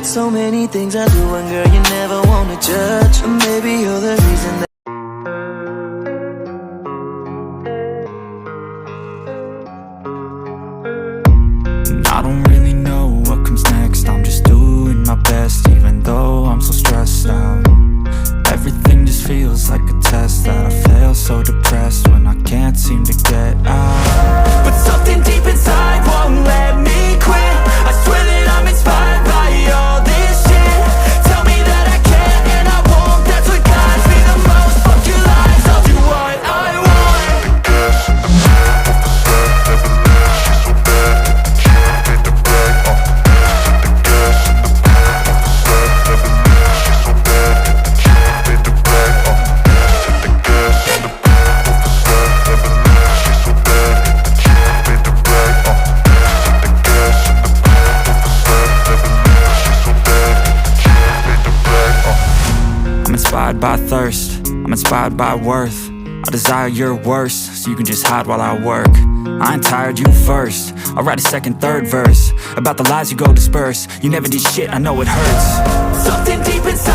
So many things I do, and girl, you never wanna judge. Or maybe you're the reason that I don't really know what comes next. I'm just doing my best, even though I'm so stressed out. Everything just feels like a test that I fail, so depressed when I can't seem to get out. But something deep inside won't let me quit. I swear that I'm inspired by all this shit. Tell me that I can and I won't. That's what guides me the most. Fuck your lies, I'll do what I want. I'm inspired by thirst, I'm inspired by worth. I desire your worst, so you can just hide while I work. I ain't tired, you first. I'll write a second, third verse about the lies you go disperse. You never did shit, I know it hurts. Something deep inside